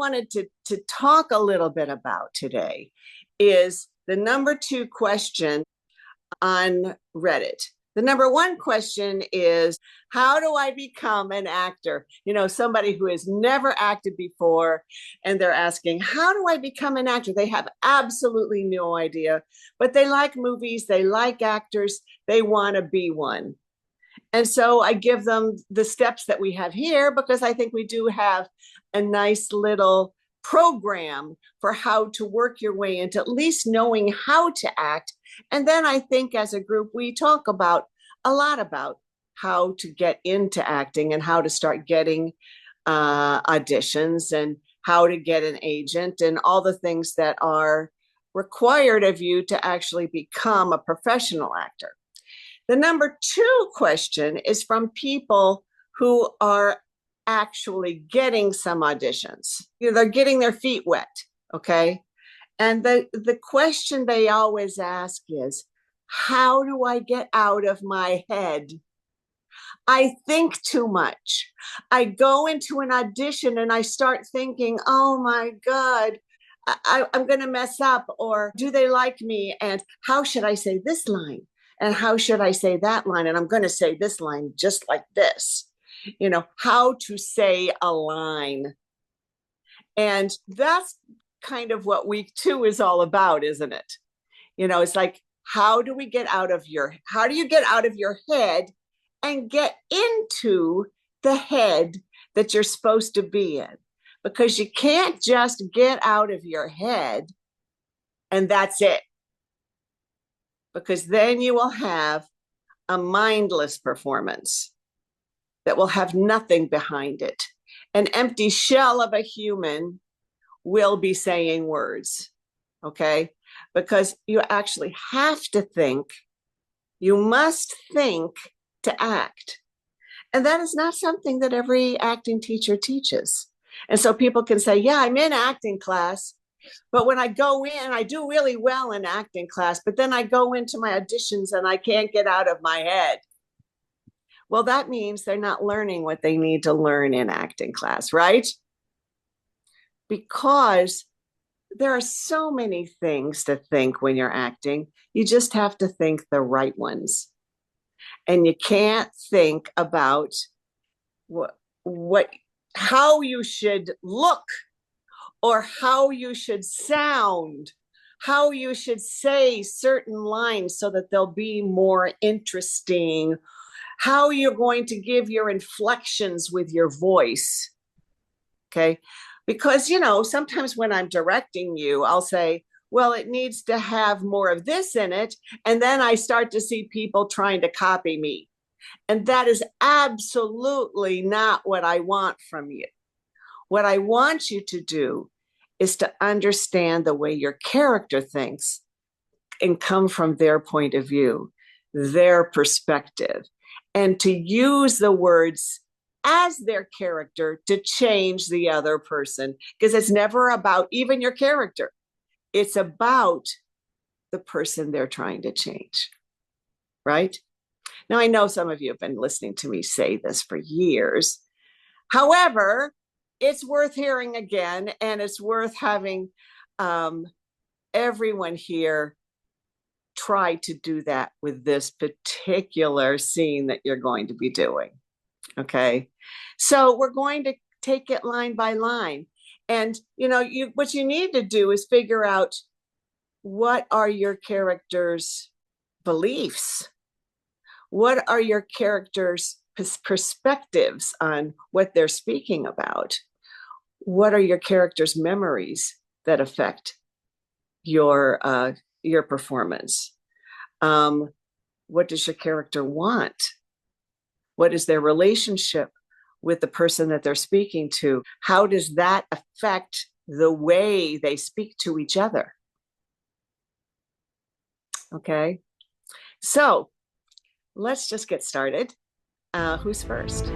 wanted to talk a little bit about today is the number 2 question on Reddit. The number 1 question is, how do I become an actor? You know, somebody who has never acted before, and they're asking, how do I become an actor? They have absolutely no idea, but they like movies, they like actors, they want to be one. And so I give them the steps that we have here, because I think we do have a nice little program for how to work your way into at least knowing how to act. And then I think as a group, we talk about a lot about how to get into acting and how to start getting auditions and how to get an agent and all the things that are required of you to actually become a professional actor. The number 2 question is from people who are actually getting some auditions. You know, they're getting their feet wet, okay? And the question they always ask is, how do I get out of my head? I think too much. I go into an audition and I start thinking, oh my God, I'm going to mess up, or do they like me? And how should I say this line? And how should I say that line? And I'm going to say this line just like this. You know, how to say a line. And that's kind of what week 2 is all about, isn't it? You know, it's like, how do you get out of your head and get into the head that you're supposed to be in? Because you can't just get out of your head and that's it. Because then you will have a mindless performance that will have nothing behind it. An empty shell of a human will be saying words, okay? Because you actually have to think, you must think to act. And that is not something that every acting teacher teaches. And so people can say, yeah, I'm in acting class, but when I go in, I do really well in acting class, but then I go into my auditions and I can't get out of my head. Well, that means they're not learning what they need to learn in acting class, right? Because there are so many things to think when you're acting. You just have to think the right ones. And you can't think about how you should look, or how you should sound, how you should say certain lines so that they'll be more interesting, how you're going to give your inflections with your voice, okay? Because, you know, sometimes when I'm directing you, I'll say, well, it needs to have more of this in it, and then I start to see people trying to copy me. And that is absolutely not what I want from you. What I want you to do is to understand the way your character thinks and come from their point of view, their perspective, and to use the words as their character to change the other person. Because it's never about even your character. It's about the person they're trying to change, right? Now, I know some of you have been listening to me say this for years. However, it's worth hearing again, and it's worth having everyone here try to do that with this particular scene that you're going to be doing, okay? So we're going to take it line by line. And, you know, what you need to do is figure out, what are your character's beliefs? What are your character's perspectives on what they're speaking about? What are your character's memories that affect your performance? What does your character want? What is their relationship with the person that they're speaking to? How does that affect the way they speak to each other? Okay, so let's just get started. Who's first?